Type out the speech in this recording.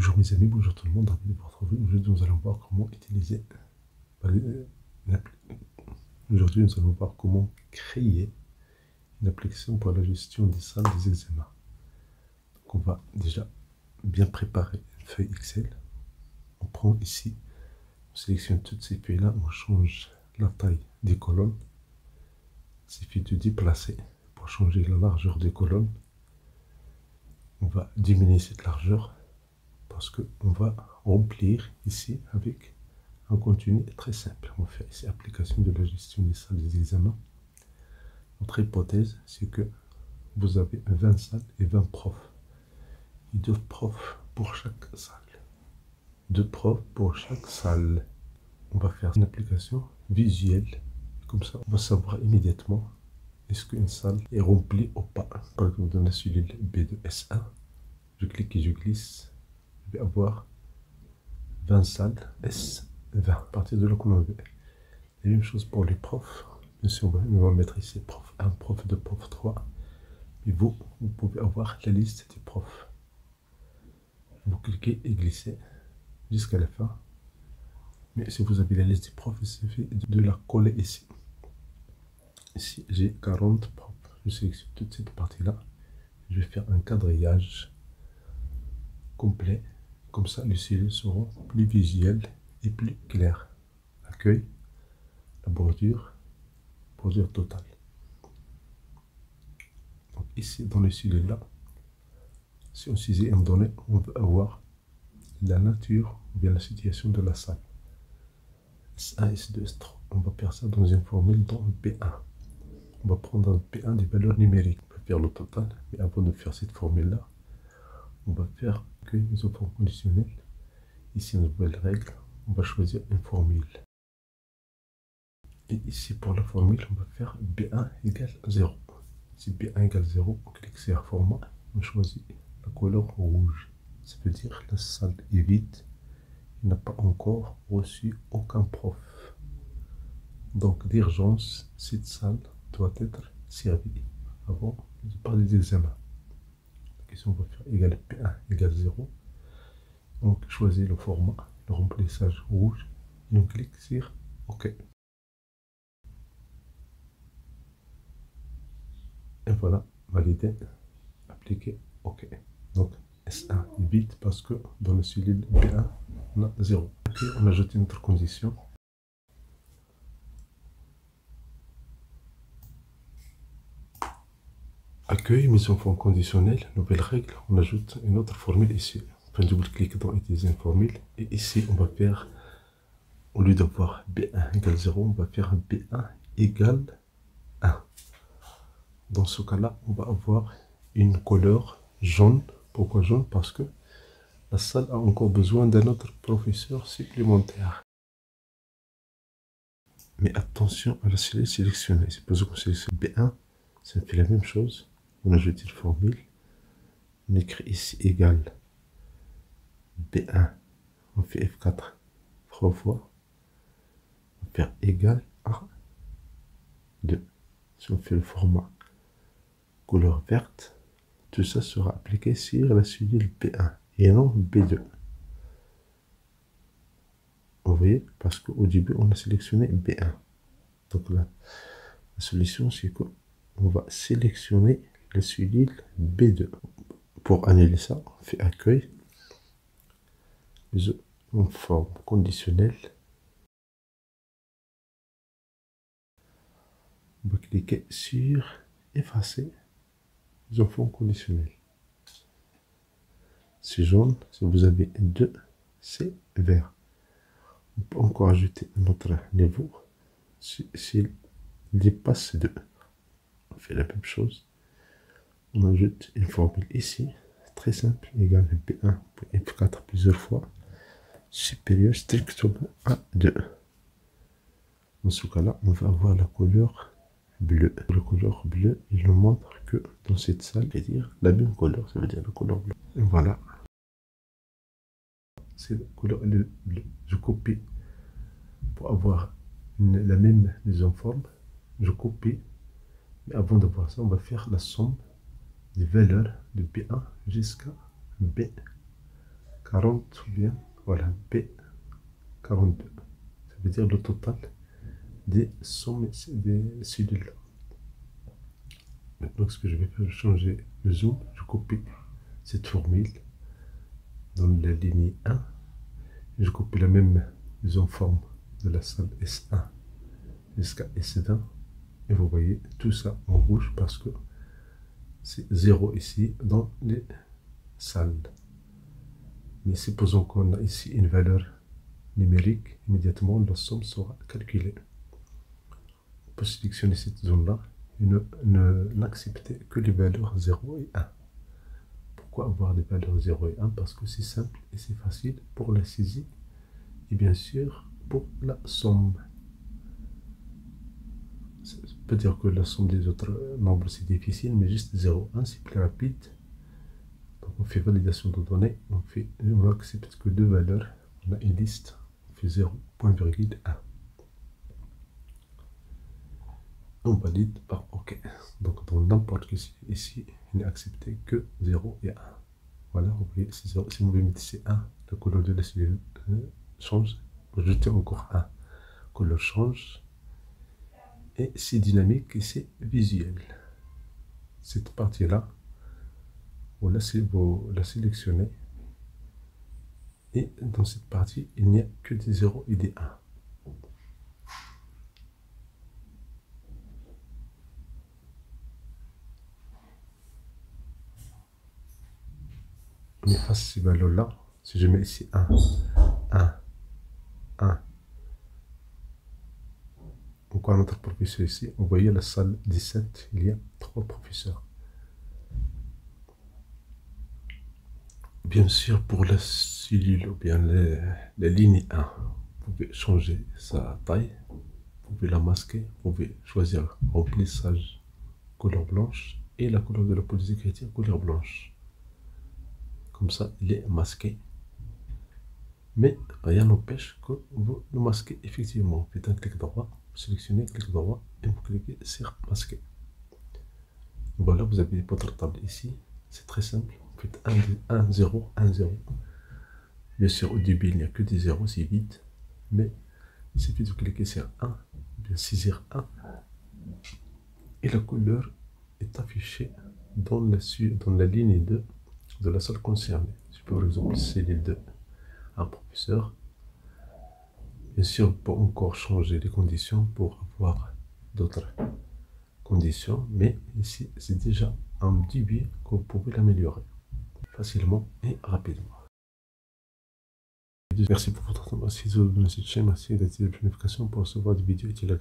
Bonjour mes amis, bonjour tout le monde, ravi de vous retrouver. Aujourd'hui nous allons voir comment utiliser, aujourd'hui nous allons voir comment créer une application pour la gestion des salles des examens. Donc on va déjà bien préparer une feuille Excel. On prend ici, on sélectionne toutes ces feuilles là, on change la taille des colonnes. Il suffit de déplacer pour changer la largeur des colonnes. On va diminuer cette largeur parce qu'on va remplir ici avec un contenu très simple. On va faire ici application de la gestion des salles des examens. Notre hypothèse, c'est que vous avez 20 salles et 20 profs. Et 2 profs pour chaque salle. 2 profs pour chaque salle. On va faire une application visuelle. Comme ça, on va savoir immédiatement est-ce qu'une salle est remplie ou pas. Par exemple, dans la cellule B2S1, je clique et je glisse. Je vais avoir 20 salles S20. À partir de là, on va la même chose pour les profs. Bien sûr, on va mettre ici prof 1, prof 2, prof 3. Et vous pouvez avoir la liste des profs. Vous cliquez et glissez jusqu'à la fin. Mais si vous avez la liste des profs, il suffit de la coller ici. Ici, j'ai 40 profs. Je sélectionne toute cette partie-là. Je vais faire un quadrillage complet. Comme ça, les cellules seront plus visuelles et plus claires. Accueil, la bordure totale. Donc ici, dans les cellules là, si on saisit une donnée, on veut avoir la nature ou bien la situation de la salle. S1, S2, S3. On va faire ça dans une formule dans P1. On va prendre dans P1 des valeurs numériques. On va faire le total, mais avant de faire cette formule-là, on va faire que les offres conditionnelles. Ici, une nouvelle règle, on va choisir une formule. Et ici, pour la formule, on va faire B1 égale 0. Si B1 égale 0, on clique sur format, on choisit la couleur rouge. Ça veut dire que la salle est vide, il n'a pas encore reçu aucun prof. Donc, d'urgence, cette salle doit être servie avant de parler des examens. Ici, on va faire égal P1 égale 0. Donc, choisis le format, le remplissage rouge, et on clique sur OK. Et voilà, validé, appliqué, OK. Donc, S1 est vide parce que dans le cellule B1, on a 0. OK, on ajoute une autre condition. Accueil, mise en forme conditionnelle, nouvelle règle, on ajoute une autre formule ici. Enfin, double-clic dans utiliser une formule. Et ici, on va faire, au lieu d'avoir B1 égale 0, on va faire B1 égale 1. Dans ce cas-là, on va avoir une couleur jaune. Pourquoi jaune? Parce que la salle a encore besoin d'un autre professeur supplémentaire. Mais attention à la cellule sélectionnée. C'est pour ça qu'on sélectionne B1, ça fait la même chose. On ajoute une formule. On écrit ici égal B1. On fait F4 3 fois. On va faire égal à 2. Si on fait le format couleur verte, tout ça sera appliqué sur la cellule B1 et non B2. Vous voyez, parce qu'au début, on a sélectionné B1. Donc là, la solution, c'est qu'on va sélectionner la cellule B2. Pour annuler ça, on fait accueil, en forme conditionnelle. On va cliquer sur effacer les enfants conditionnels. C'est jaune, si vous avez 2, c'est vert. On peut encore ajouter un autre niveau s'il dépasse 2. On fait la même chose. On ajoute une formule ici, très simple, égale P1 pour F4 plusieurs fois, supérieur strictement à 2. Dans ce cas-là, on va avoir la couleur bleue. La couleur bleue, il nous montre que dans cette salle, c'est-à-dire la même couleur, ça veut dire la couleur bleue. Et voilà. C'est la couleur bleue. Je copie pour avoir la même mise en forme. Je copie. Mais avant de voir ça, on va faire la somme des valeurs de B1 jusqu'à B. 40 ou bien, voilà, B42. Ça veut dire le total des sommes des cellules. Maintenant, ce que je vais faire, changer le zoom. Je copie cette formule dans la ligne 1. Je copie la même mise en forme de la salle S1 jusqu'à S1. Et vous voyez tout ça en rouge parce que c'est 0 ici dans les salles. Mais supposons qu'on a ici une valeur numérique, immédiatement la somme sera calculée. On peut sélectionner cette zone-là et n'accepter que les valeurs 0 et 1. Pourquoi avoir des valeurs 0 et 1? Parce que c'est simple et c'est facile pour la saisie et bien sûr pour la somme. Ça peut dire que la somme des autres nombres c'est difficile, mais juste 0, 1 c'est plus rapide. Donc on fait validation de données, on accepte que deux valeurs, on a une liste, on fait 0.1. On valide par OK. Donc dans n'importe quel ici, il n'est accepté que 0 et 1. Voilà, vous voyez, c'est 0. Si vous mettez 1, la couleur de la cellule change. Vous jetez encore 1, couleur change. Et c'est dynamique et c'est visuel. Cette partie-là, vous la sélectionnez. Et dans cette partie, il n'y a que des 0 et des 1. On efface ces valeurs-là. Si je mets ici 1, 1, 1. Encore un autre professeur ici. Vous voyez la salle 17, il y a 3 professeurs. Bien sûr, pour la cellule ou bien la ligne 1, vous pouvez changer sa taille. Vous pouvez la masquer. Vous pouvez choisir remplissage couleur blanche et la couleur de la police d'écriture couleur blanche. Comme ça, il est masqué. Mais rien n'empêche que vous le masquez effectivement. Vous faites un clic droit, vous sélectionnez clic droit et vous cliquez sur masquer. Voilà, vous avez votre table ici. C'est très simple. Vous faites 1, 0, 1, 0. Bien sûr, au début, il n'y a que des 0, c'est vide. Mais il suffit de cliquer sur 1, bien saisir 1. Et la couleur est affichée dans la ligne 2 de la salle concernée. Si par exemple, c'est les 2. Un professeur. Bien sûr, on peut encore changer les conditions pour avoir d'autres conditions, mais ici, c'est déjà un début que vous pouvez l'améliorer facilement et rapidement. Merci pour votre attention. Merci de vous abonner à cette chaîne. Merci d'activer la notification pour recevoir des vidéos utiles à